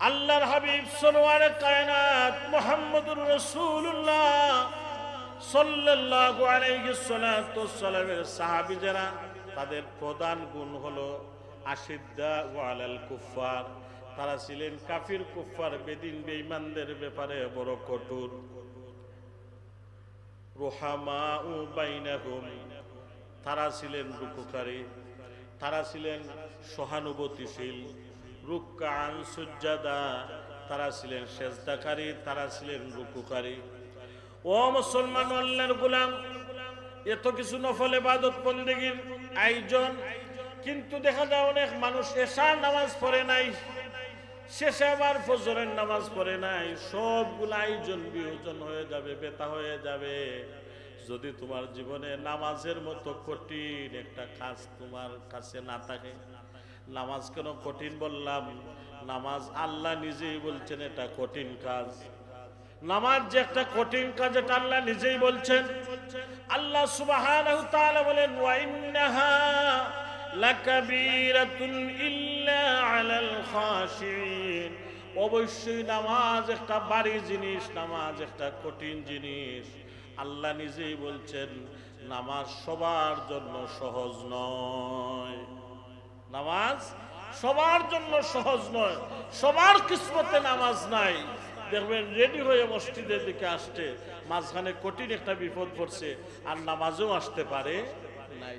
আল্লাহর হাবিব সরওয়ারে কায়নাত মুহাম্মদুর রাসূলুল্লাহ সাল্লাল্লাহু আলাইহি ওয়াসাল্লামের সাহাবী যারা, তাদের প্রধান গুণ হলো আশিদ্দা ওয়া আলাল কুফার, তারা ছিলেন কাফির কুফফার বেদিন বেঈমানদের ব্যাপারে বড় কঠোর। রুহামাউ বাইনাহুম, তারা ছিলেন রুকুকারী, তারা ছিলেন সহানুভূতিশীল। রুকআন সুজ্জাদা, তারা ছিলেন সেজদাকারী, তারা ছিলেন রুকুকারী। ও মুসলমান আল্লাহর গোলাম, এত কিছু নফল ইবাদত বন্দেগীর আয়োজন, কিন্তু দেখা যায় অনেক মানুষ এশার নামাজ পড়ে নাই, শেষে আবার ফজরের নামাজ পড়ে নাই। সবগুলো আয়োজন বিয়োজন হয়ে যাবে, বেতা হয়ে যাবে যদি তোমার জীবনে নামাজের মতো কঠিন একটা কাজ তোমার কাছে না থাকে। নামাজ কেন কঠিন বললাম? নামাজ আল্লাহ নিজেই বলছেন এটা কঠিন কাজ। নামাজ যে একটা কঠিন কাজ, এটা আল্লাহ নিজেই বলছেন। আল্লাহ সুবহানাহু ওয়া তাআলা বলেন, ওয়া ইন্নাহা লাকাবীরাতুন ইল্লা আলাল খাশিঈন, অবশ্যই নামাজ একটা ভারী জিনিস, নামাজ একটা কঠিন জিনিস। আল্লাহ নিজেই বলছেন নামাজ সবার জন্য সহজ নয়। নামাজ সবার জন্য সহজ নয়, সবার কিসমতে নামাজ নাই। দেখবেন রেডি হয়ে মসজিদের দিকে আসছে, মাঝখানে কঠিন একটা বিপদ পড়ছে, আর নামাজও আসতে পারে নাই।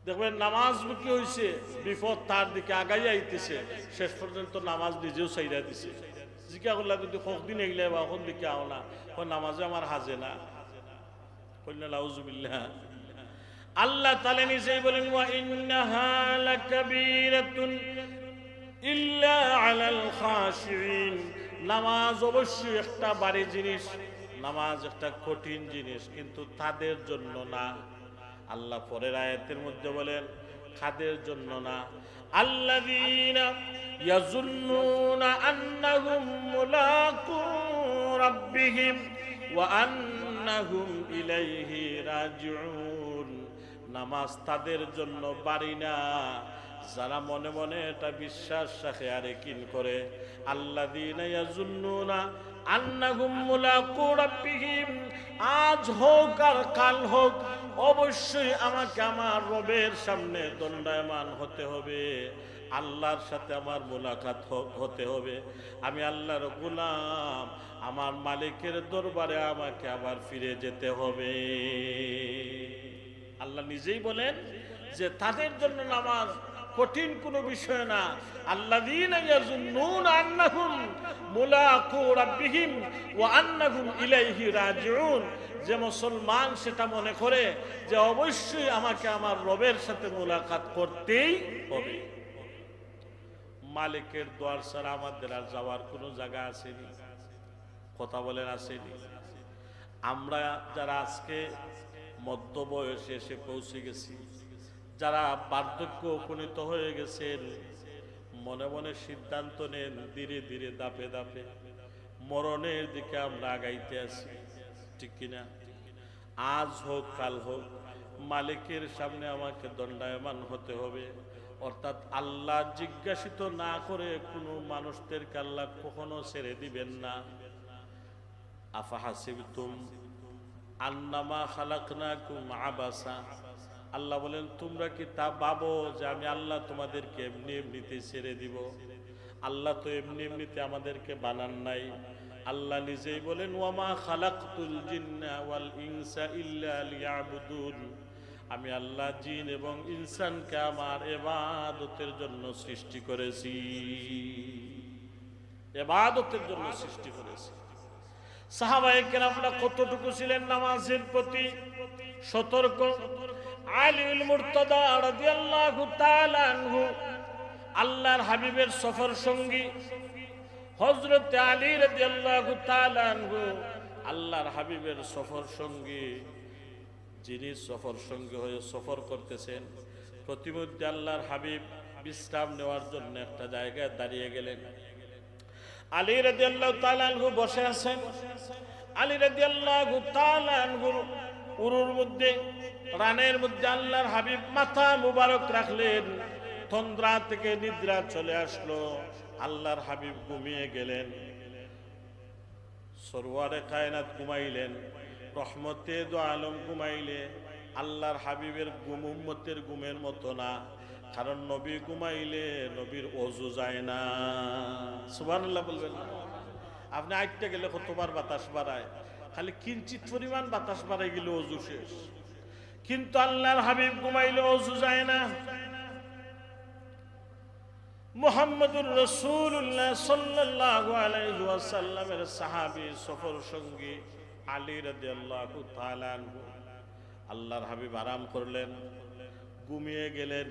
দেখবেন নামাজ কি হয়েছে, বিপদ তার দিকে আগাই আইতেছে, শেষ পর্যন্ত নামাজ নিজেও চাইরা দিছে। জিজ্ঞা করলা কিন্তু কতদিন এগলে বা কোন দিকে আও না, নামাজে আমার হাজে না, কইনা নাউজুবিল্লাহ। আল্লাহ তাআলা নিজেই বলেন, ওয়া ইন্নাহা লাকাবীরাতুন ইল্লা আলাল খাশিঈন, নামাজ অবশ্যই একটা ভারী জিনিস, নামাজ একটা কঠিন জিনিস, কিন্তু তাদের জন্য না। আল্লাহ পরের আয়াতের মধ্যে বলেন কাদের জন্য না, আল্লাযীনা ইয়াযুন্নুনা আন্নাহুম মুলাকু রাব্বিহিম ওয়া আন্নাহুম ইলাইহি রাজিউন। নামাজ তাদের জন্য বাড়ি না যারা মনে মনে এটা বিশ্বাস রাখে আর ইয়াকিন করে। আল্লাযীনা ইয়াযুন্নুনা আন্নাহুম মুলাকু রাব্বিহিম, আজ হোক আর কাল হোক অবশ্যই আমাকে আমার রবের সামনে দণ্ডায়মান হতে হবে, আল্লাহর সাথে আমার মুলাকাত হতে হবে। আমি আল্লাহর গোলাম, আমার মালিকের দরবারে আমাকে আবার ফিরে যেতে হবে। আল্লাহ নিজেই বলেন যে তাদের জন্য নামাজ কঠিন কোনো বিষয় না। আল্লাযীনা ইয়াযুন্নুনা আন্নাহুম মুলাকু রাব্বিহিম ওয়া আন্নাহুম ইলাইহি রাজিউন, যে মুসলমান সেটা মনে করে যে অবশ্যই আমাকে আমার রবের সাথে মুলাকাত করতেই হবে। মালিকের দুয়ার ছাড়া আমাদের আর যাওয়ার কোনো জায়গা আসেনি। কথা বলেন আসেনি? আমরা যারা আজকে মধ্য বয়সে এসে পৌঁছে গেছি, যারা বার্ধক্য উপনীত হয়ে গেছেন, মনে মনে সিদ্ধান্ত নেন ধীরে ধীরে ধাপে ধাপে মরণের দিকে আমরা আগাইতে আছি, ঠিক কিনা? আজ হোক কাল হোক মালিকের সামনে আমাকে দণ্ডায়মান হতে হবে। অর্থাৎ আল্লাহ জিজ্ঞাসিত না করে কোনো মানুষদেরকে আল্লাহ কখনো ছেড়ে দিবেন না। আফাহাসিবতুম আন্নামা খালাকনাকুম আবাসা, আল্লাহ বলেন তোমরা কি তা ভাবো যে আমি আল্লাহ তোমাদেরকে এমনি এমনিতে ছেড়ে দিব? আল্লাহ তো এমনি এমনিতে আমাদেরকে বানান নাই। আল্লাহ নিজেই বলেন, ওয়ামা খালাকতুল জিন্না ওয়াল ইনসা ইল্লা লিয়াবুদুন, আমি আল্লাহ জিন এবং ইনসানকে আমার ইবাদতের জন্য সৃষ্টি করেছি, ইবাদতের জন্য সৃষ্টি করেছি। সাহাবায়ে কেরামরা কতটুকু ছিলেন নামাজের প্রতি সতর্ক। আলীউল মুরতাদা রাদিয়াল্লাহু তাআলা আনহু, আল্লাহর হাবিবের সফর সঙ্গী হযরত আলী রাদিয়াল্লাহু তাআলা আনহু, আল্লাহর হাবিবের সফর সঙ্গী, যিনি সফর সঙ্গী হয়ে সফর করতেছেন। প্রতিমধ্যে আল্লাহর হাবিব বিশ্রাম নেওয়ার জন্য একটা জায়গায় দাঁড়িয়ে গেলেন। আলী রাদিয়াল্লাহু তাআলা আনহু বসে আছেন। আলী রাদিয়াল্লাহু তাআলা আনহুর উরুর মধ্যে, রানের মধ্যে আল্লাহর হাবিব মাথা মুবারক রাখলেন। তন্দ্রা থেকে নিদ্রা চলে আসলো, আল্লাহর হাবিব ঘুমিয়ে গেলেন। সরওয়ারে কায়নাত ঘুমাইলেন, রহমতে দো আলম ঘুমাইলে। আল্লাহর হাবিবের ঘুম উম্মতের ঘুমের মতো না, কারণ নবী ঘুমাইলে নবীর ওযু যায় না। সুবহানাল্লাহ বলবেন না? আপনি আইটটা গেলে কতবার বাতাস বাড়ায়, খালি কিঞ্চিত পরিমাণ বাতাস বাড়াই গেলে ওযু শেষ। কিন্তু আল্লাহর হাবিব ঘুমাইলে ওযু যায় না। মুহাম্মদুর রাসূলুল্লাহ সাল্লাল্লাহু আলাইহি ওয়াসাল্লামের সাহাবী সফর সঙ্গী আলী রাদিয়াল্লাহু তাআলা আনহু, আল্লাহর হাবিব আরাম করলেন, ঘুমিয়ে গেলেন।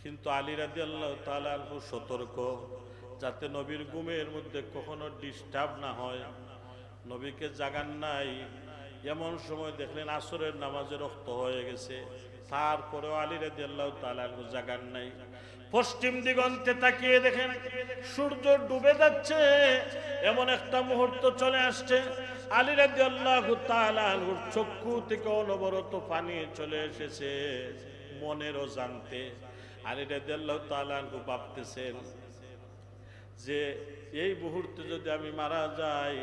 কিন্তু আলী রাদিয়াল্লাহু তাআলা আনহু সতর্ক, যাতে নবীর ঘুমের মধ্যে কখনো ডিস্টার্ব না হয়, নবীকে জাগান নাই। এমন সময় দেখলেন আসরের নামাজের ওয়াক্ত হয়ে গেছে, তারপরেও আলী রাদিয়াল্লাহু তাআলা আনহু জাগান নাই। পশ্চিম দিগন্তে তাকিয়ে দেখেন সূর্য ডুবে যাচ্ছে, এমন একটা মুহূর্ত চলে আসছে। আলী রাদিয়াল্লাহু তাআলা আনহুর চক্ষু থেকে অনবরত পানি চলে এসেছে মনের অজান্তে। আলী রাদিয়াল্লাহু তাআলা আনহু ভাবতেছেন যে এই মুহূর্তে যদি আমি মারা যাই,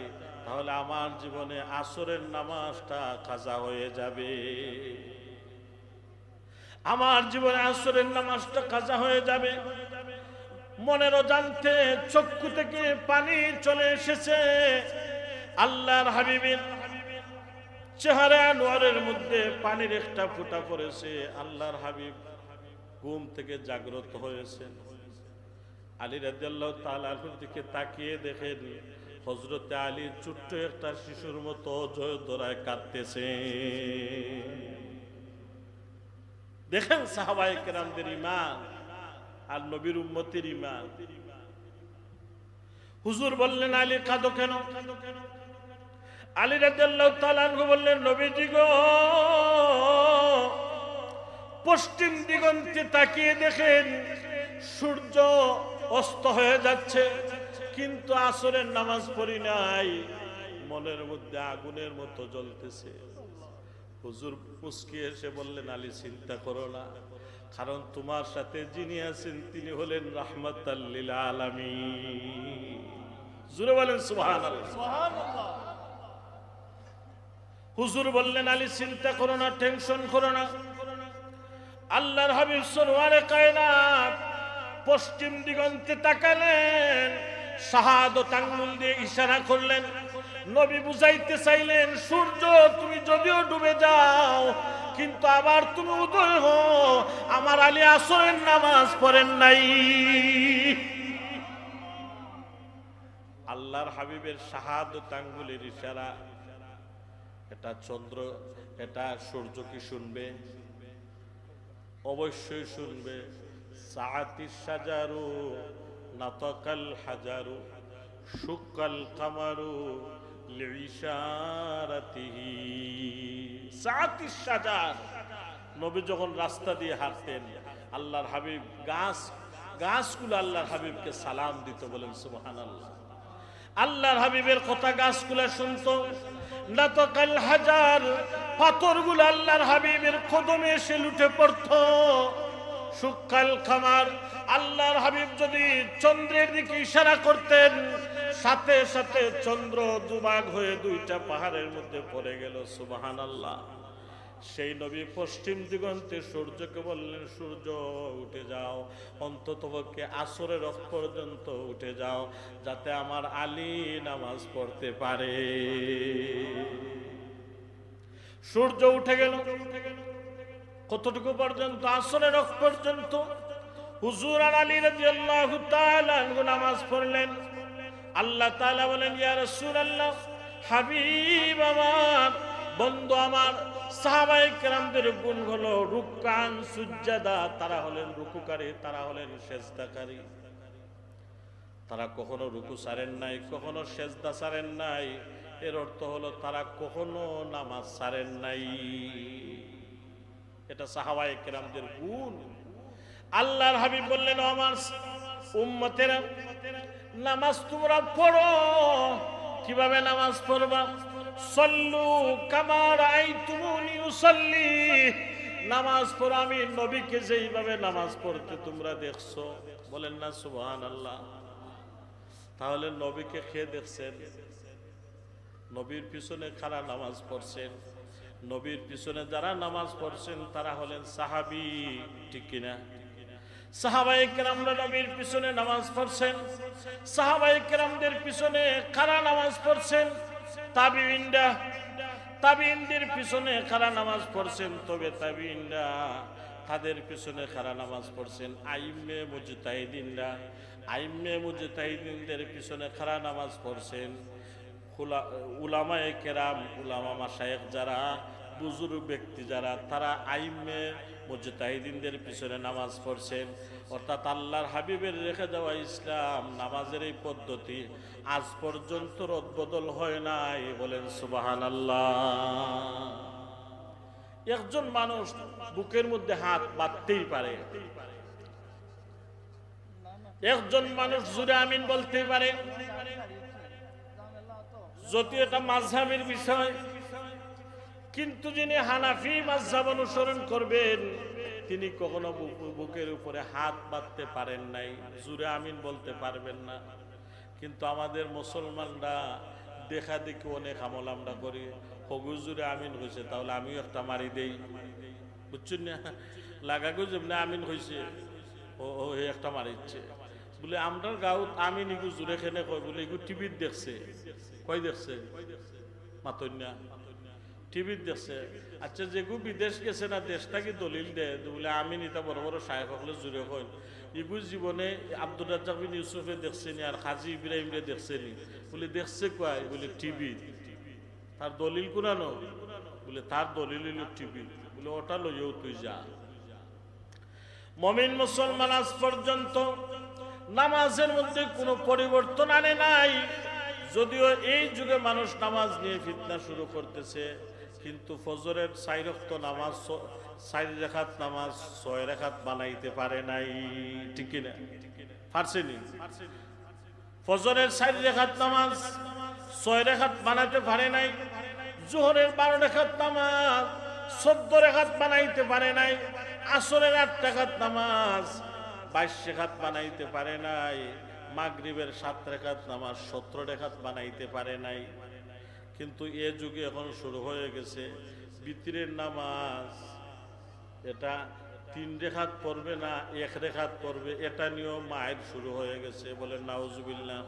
তাহলে আমার জীবনে আসরের নামাজটা কাজা হয়ে যাবে, আমার জীবনে আসরের নামাজটা কাজা হয়ে যাবে। মনের অজান্তে চক্ষু থেকে পানি চলে এসেছে। আল্লাহর হাবিবের চেহারা আনোয়ারের মধ্যে পানির একটা ফোঁটা পড়েছে। আল্লাহর হাবিব ঘুম থেকে জাগ্রত হয়েছেন। আলী রাদিয়াল্লাহু তাআলা আনহুর দিকে তাকিয়ে দেখেন হযরতে আলী ছোট্ট একটা শিশুর মতো জয়দরায় কাঁদতেছে। দেখেন সাহাবায়ে কেরামদের ঈমান আর নবীর উম্মতের ঈমান। হুজুর বললেন আলী কাঁদো কেন? আলী রাদিয়াল্লাহু তাআলা আনহু বললেন নবীজি গো, পশ্চিম দিগন্তে তাকিয়ে দেখেন সূর্য অস্ত হয়ে যাচ্ছে, কিন্তু আসরের নামাজ পড়ি নাই, মনের মধ্যে আগুনের মতো জ্বলতেছে। হুজুর মুস্কি এসে বললেন আলী চিন্তা করো না, কারণ তোমার সাথে যিনি আছেন তিনি হলেন রাহমাতাল লিল আলামিন। জোরে বলেন সুবহানাল্লাহ। সুবহানাল্লাহ। হুজুর বললেন আলী চিন্তা করো না, টেনশন করো না। আল্লাহর হাবিব সরওয়ারে কায়নাত পশ্চিম দিগন্তে তাকালেন, শাহাদাত আঙ্গুল দিয়ে ইশারা করলেন। নবী বুঝাইতে চাইলেন সূর্য তুমি যদিও ডুবে যাও, কিন্তু আবার তুমি উদয় হও। আমার আলী আসরের নামাজ পড়েন নাই। আল্লাহর হাবিবের শাহাদাত আঙ্গুলের ইশারা, এটা চন্দ্র, এটা সূর্য কি শুনবে? অবশ্যই শুনবে। সাআতিস শাজারু নাতাকাল হাজারু শুকাল কামারু লিইশারাতিহি। সাআতিস শাজার, নবী যখন রাস্তা দিয়ে হাঁটতেন আল্লাহর হাবিব গাছগুলো আল্লাহর হাবিবকে সালাম দিত। বলেন সুবহানাল্লাহ। আল্লাহর হাবিবের কথা গাছগুলো শুনতো। নাতাকাল হাজার, পাথরগুলো আল্লাহর হাবিবের কদমে এসে লুটে পড়তো। শুকাল কামার, আল্লাহর হাবিব যদি চন্দ্রের দিকে ইশারা করতেন, সাথে সাথে চন্দ্র দুভাগ হয়ে দুইটা পাহাড়ের মধ্যে পড়ে গেল। সুবহানাল্লাহ। সেই নবী পশ্চিম দিগন্তে সূর্যকে বললেন সূর্য উঠে যাও, অন্ততপক্ষে আসরের ওয়াক্ত পর্যন্ত উঠে যাও, যাতে আমার আলী নামাজ পড়তে পারে। সূর্য উঠে গেল কতটুকু পর্যন্ত? আসরের ওয়াক্ত পর্যন্ত। হুজুর আর আলী রাদিয়াল্লাহু তাআলা আনহু নামাজ পড়লেন। আল্লাহ তাআলা বলেন ইয়া রাসূলুল্লাহ, হাবিব আমার, বন্ধু আমার, সাহাবায়ে কেরামদের গুণ হলো রুকআন সুজদা, তারা হলেন রুকুকারী, তারা হলেন সেজদাকারী। তারা কখনো রুকু ছাড়েন নাই, কখনো সেজদা ছাড়েন নাই। এর অর্থ হলো তারা কখনো নামাজ ছাড়েন নাই। এটা সাহাবায়ে কেরামদের গুণ। আল্লাহর হাবিব বললেন আমার উম্মতেরা, নামাজ তোমরা পড়ো। কিভাবে নামাজ পড়বা? সল্লু কামা রাআইতুমুনি উসাল্লি, নামাজ পড়ো আমি নবীকে যেইভাবে নামাজ পড়তে তোমরা দেখছো। বলেন না সুবহানাল্লাহ। তাহলে নবীকে খেয়ে দেখছেন? নবীর পিছনে কারা নামাজ পড়ছেন? নবীর পিছনে যারা নামাজ পড়ছেন তারা হলেন সাহাবী, ঠিক কিনা? সাহাবায়ে কেরামরা নবীর পিছনে নামাজ পড়ছেন, সাহাবায়ে কেরামদের পিছনে কারা নামাজ পড়ছেন, তাবিঈনদের পিছনে কারা নামাজ পড়ছেন, তবে তাবিঈনরা তাদের পিছনে কারা নামাজ পড়ছেন, আইম্মে মুজতাহিদিনদের পিছনে কারা নামাজ পড়ছেন, উলামায়ে কেরাম, উলামা মাশায়েখ যারা, বুজুর্গ ব্যক্তি যারা, তারা আইম্মে মুজতাহিদিনদের পিছনে নামাজ পড়ছেন। অর্থাৎ আল্লাহর হাবিবের রেখে দেওয়া ইসলাম নামাজের এই পদ্ধতি আজ পর্যন্ত রদবদল হয় নাই। বলেন সুবহানাল্লাহ। একজন মানুষ বুকের মধ্যে হাত বাঁধতেই পারে, একজন মানুষ জুড়ে আমিন বলতেই পারে, যদিও এটা মাযহাবের বিষয়, কিন্তু যিনি হানাফি মাযহাব অনুসরণ করবেন তিনি কখনো বুকের উপরে হাত বাঁধতে পারেন নাই, জুড়ে আমিন বলতে পারবেন না। কিন্তু আমাদের মুসলমানরা দেখা দেখি অনেক আমল আমরা করি, হগু জুড়ে আমিন হয়েছে তাহলে আমিও একটা মারি দেই, বুঝছেন না, লাগাগো যেমনি আমিন হয়েছে ও একটা মারিচ্ছে বলে আমরা গাঁও আমিন ইগু জুড়ে খেনে কয় বলে এগু টিভির দেখছে, কয় দেখছে মাতন না, টিভির দেখছে। আচ্ছা যেগু বিদেশ গেছে না দেশটাকে দলিল দেয় বলে আমিন এটা বড় বড় শায়েখ হলে জুড়ে কয়, এগু জীবনে আব্দুর রাজ্জাক বিন ইউসুফে দেখছেনি আর হাজী ইব্রাহিমরে দেখছেনি বলে দেখছে কয় বলে টিভি, তার দলিল কোনানো বলে তার দলিল হইল টিভি, বলে ওটা লইও তুই যা। মুমিন মুসলমান আজ পর্যন্ত নামাজের মধ্যে কোনো পরিবর্তন আনে নাই, যদিও এই যুগে মানুষ নামাজ নিয়ে ফিতনা শুরু করতেছে, কিন্তু ফজরের 4 ওয়াক্ত নামাজ 4 রাকাত নামাজ 6 রাকাত বানাইতে পারে নাই, ঠিক কি না? পারছেনি? ফজরের 4 রাকাত নামাজ 6 রাকাত বানাইতে পারে নাই, যোহরের 12 রাকাত নামাজ 14 রাকাত বানাইতে পারে নাই, আসরের 8 রাকাত নামাজ 22 রাকাত বানাইতে পারে নাই, মাগরিবের 7 রাকাত নামাজ 17 রাকাত বানাইতে পারে নাই। কিন্তু এ যুগে এখন শুরু হয়ে গেছে বিতরের নামাজ, এটা 3 রাকাত পড়বে না 1 রাকাত পড়বে, এটা নিয়েও মায়ের শুরু হয়ে গেছে। বলেন নাউজুবিল্লাহ।